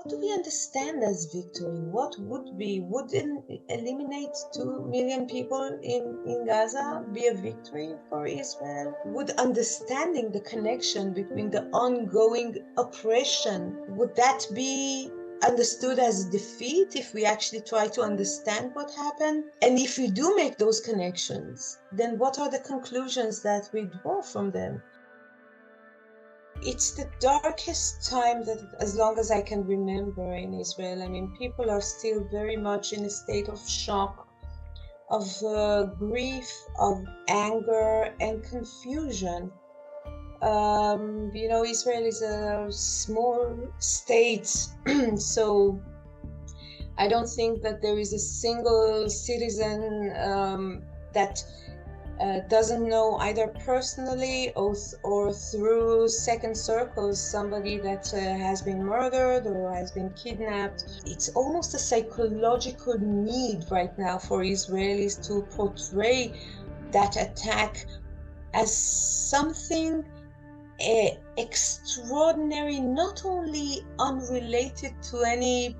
What do we understand as victory? What would eliminate 2 million people in Gaza be a victory for Israel? Would understanding the connection between the ongoing oppression, would that be understood as defeat if we actually try to understand what happened? And if we do make those connections, then what are the conclusions that we draw from them? It's the darkest time that, as long as I can remember, in Israel. I mean, people are still very much in a state of shock, of grief, of anger and confusion. Israel is a small state, so I don't think that there is a single citizen that doesn't know either personally or through second circles somebody that has been murdered or has been kidnapped. It's almost a psychological need right now for Israelis to portray that attack as something extraordinary, not only unrelated to any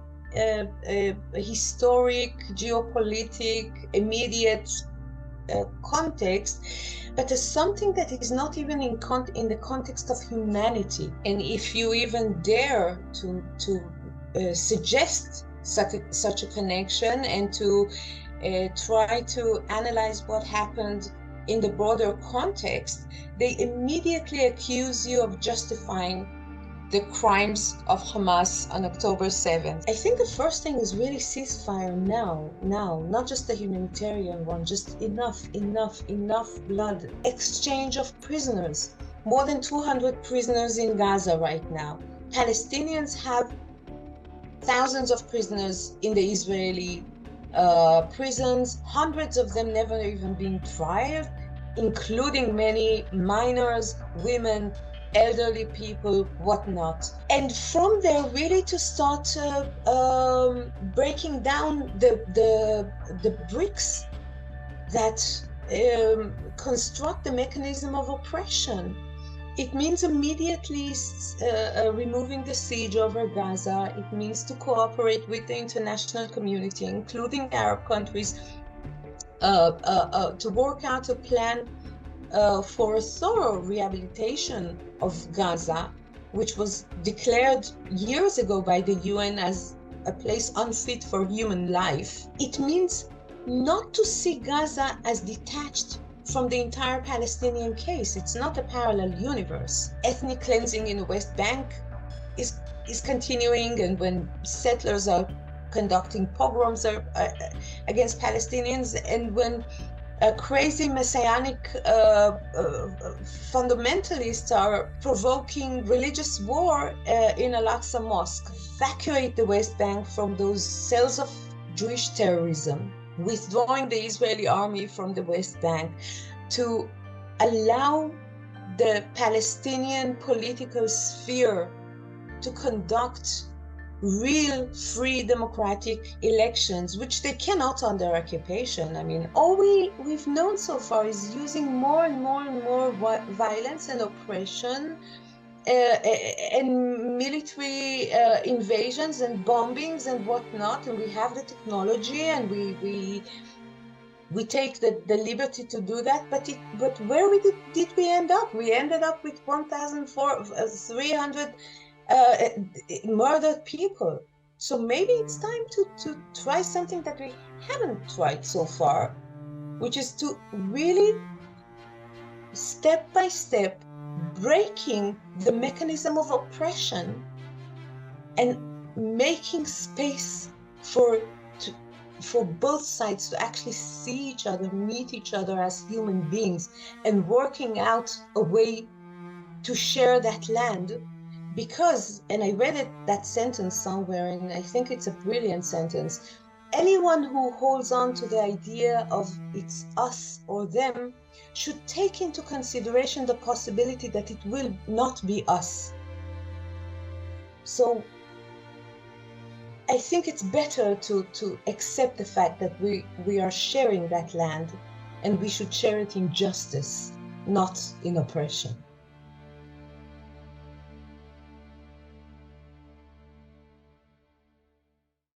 historic, geopolitic, immediate context, but as something that is not even in the context of humanity. And if you even dare to suggest such a connection and to try to analyze what happened in the broader context, they immediately accuse you of justifying the crimes of Hamas on October 7th. I think the first thing is really ceasefire now, not just the humanitarian one, just enough blood. Exchange of prisoners. More than 200 prisoners in Gaza right now. Palestinians have thousands of prisoners in the Israeli prisons, hundreds of them never even being tried, including many minors, women, elderly people, whatnot. And from there, really to start breaking down the bricks that construct the mechanism of oppression. It means immediately removing the siege over Gaza. It means to cooperate with the international community, including Arab countries, to work out a plan for a thorough rehabilitation of Gaza, which was declared years ago by the UN as a place unfit for human life. It means not to see Gaza as detached from the entire Palestinian case. It's not a parallel universe. Ethnic cleansing in the West Bank is continuing, and when settlers are conducting pogroms against Palestinians, and when crazy messianic fundamentalists are provoking religious war in Al-Aqsa Mosque, evacuate the West Bank from those cells of Jewish terrorism, withdrawing the Israeli army from the West Bank, to allow the Palestinian political sphere to conduct real, free, democratic elections, which they cannot under occupation. I mean, all we've known so far is using more and more violence and oppression and military invasions and bombings and whatnot. And we have the technology, and we take the liberty to do that. But where did we end up? We ended up with 1,300 murdered people. So maybe it's time to try something that we haven't tried so far, which is to really step by step breaking the mechanism of oppression and making space for both sides to actually see each other, meet each other as human beings, and working out a way to share that land. Because, and I read that sentence somewhere, and I think it's a brilliant sentence, anyone who holds on to the idea of it's us or them should take into consideration the possibility that it will not be us. So I think it's better to accept the fact that we are sharing that land, and we should share it in justice, not in oppression.